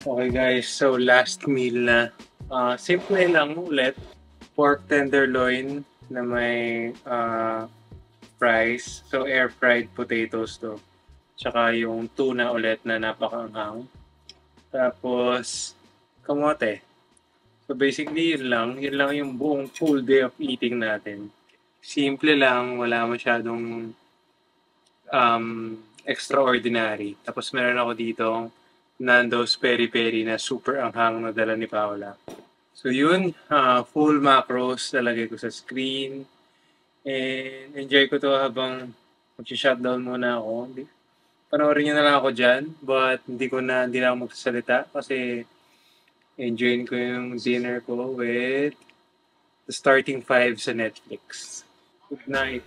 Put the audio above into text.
Okay guys, so last meal na. Simple lang ulit. Pork tenderloin na may fries. So air-fried potatoes to. Tsaka yung tuna ulit na napakaanghang. Tapos kamote. So basically yun lang. Yun lang yung buong full day of eating natin. Simple lang, wala masyadong extraordinary. Tapos meron ako dito Nando's Peri Peri na super anghang na dala ni Paula. So yun, full macros talagay ko sa screen. And enjoy ko to habang mag-shutdown muna ako. Panoorin nyo na lang ako dyan. But hindi na ako magsasalita kasi enjoyin ko yung dinner ko with The Starting Five sa Netflix. Good night.